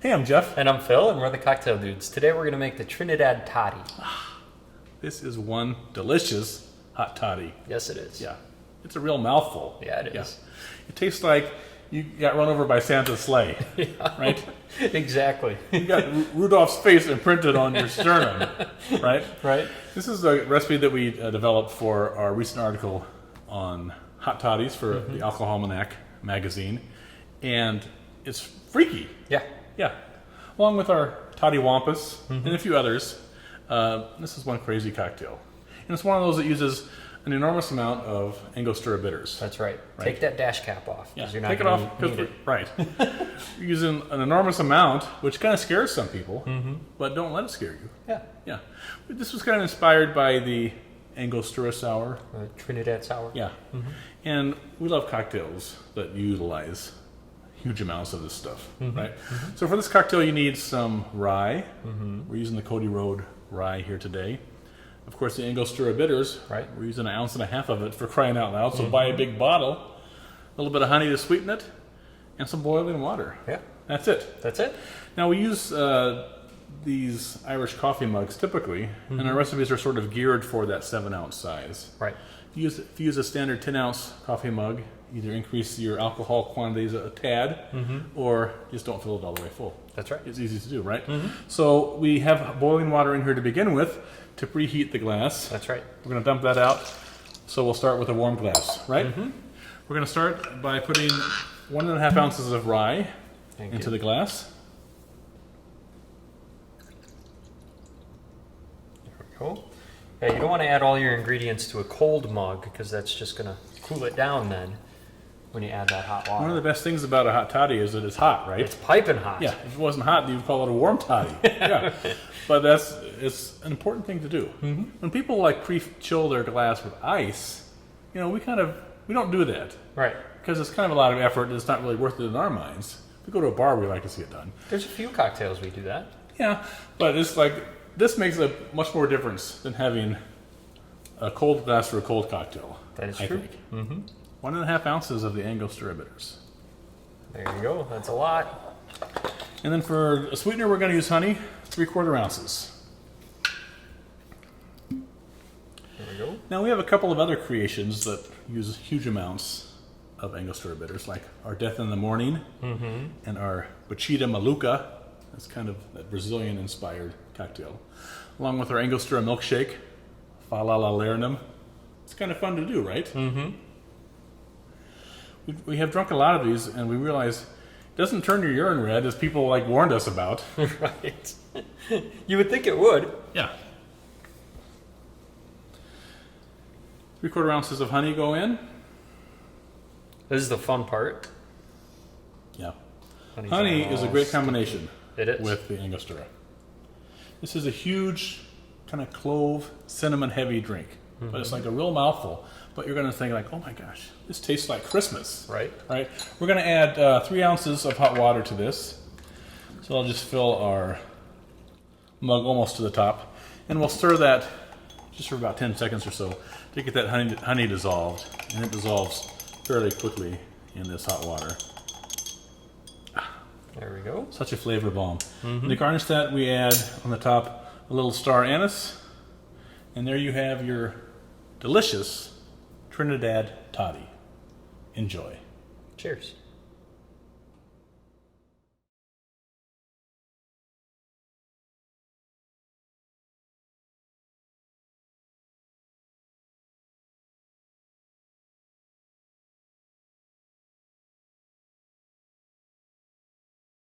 Hey, I'm Jeff. And I'm Phil, and we're the Cocktail Dudes. Today we're going to make the Trinidad Toddy. This is one delicious hot toddy. Yes, it is. Yeah, it's a real mouthful. Yeah, it is. It tastes like you got run over by Santa's sleigh, right? Exactly. You got Rudolph's face imprinted on your sternum, right? Right. This is a recipe that we developed for our recent article on hot toddies for the Alcoholmanac magazine, and it's freaky. Yeah. Yeah, along with our toddy wampus and a few others. This is one crazy cocktail, and it's one of those that uses an enormous amount of Angostura bitters. That's right. Take that dash cap off. Yeah, You're not take it off. need it. Right. You're using an enormous amount, which kind of scares some people, but don't let it scare you. Yeah. Yeah. This was kind of inspired by the Angostura sour. Trinidad sour. Yeah. And we love cocktails that utilize huge amounts of this stuff, right? So for this cocktail, you need some rye. We're using the Cody Road rye here today. Of course, the Angostura bitters, Right. We're using 1.5 ounces of it, for crying out loud. So buy a big bottle, a little bit of honey to sweeten it, and some boiling water. Yeah. That's it. That's it. Now we use these Irish coffee mugs typically, and our recipes are sort of geared for that 7-ounce size. Right. If you use a standard 10-ounce coffee mug, either increase your alcohol quantities a tad, or just don't fill it all the way full. That's right. It's easy to do, right? So we have boiling water in here to begin with to preheat the glass. That's right. We're going to dump that out. So we'll start with a warm glass, right? We're going to start by putting 1.5 ounces of rye into the glass. There we go. Yeah, you don't want to add all your ingredients to a cold mug because that's just going to cool it down then when you add that hot water. One of the best things about a hot toddy is that it's hot, right? It's piping hot. Yeah, if it wasn't hot, you'd call it a warm toddy. Yeah, but it's an important thing to do. When people like pre-chill their glass with ice, we don't do that, Right. because it's kind of a lot of effort and it's not really worth it in our minds. If we go to a bar, we like to see it done. There's a few cocktails we do that. Yeah, but it's like this makes a much more difference than having a cold glass for a cold cocktail. That is I true. think. 1.5 ounces of the Angostura bitters. There you go. That's a lot. And then for a sweetener, we're going to use honey, 3/4 ounces. There we go. Now we have a couple of other creations that use huge amounts of Angostura bitters, like our Death in the Morning and our Bachita Maluca. That's kind of that Brazilian-inspired cocktail. Along with our Angostura milkshake, Fa La La Laernum. It's kind of fun to do, right? We have drunk a lot of these, and we realize it doesn't turn your urine red, as people warned us about. Right. You would think it would. Yeah. 3/4 ounces of honey go in. This is the fun part. Yeah. Honey's Honey all is a great combination It is. with the Angostura. This is a huge kind of clove, cinnamon heavy drink, but it's like a real mouthful. But you're going to think oh my gosh, this tastes like Christmas. Right. Right. We're going to add 3 ounces of hot water to this. So I'll just fill our mug almost to the top, and we'll stir that just for about 10 seconds or so to get that honey dissolved, and it dissolves fairly quickly in this hot water. There we go. Such a flavor bomb. And to garnish that, we add on the top a little star anise, and there you have your delicious Trinidad Toddy. Enjoy. Cheers.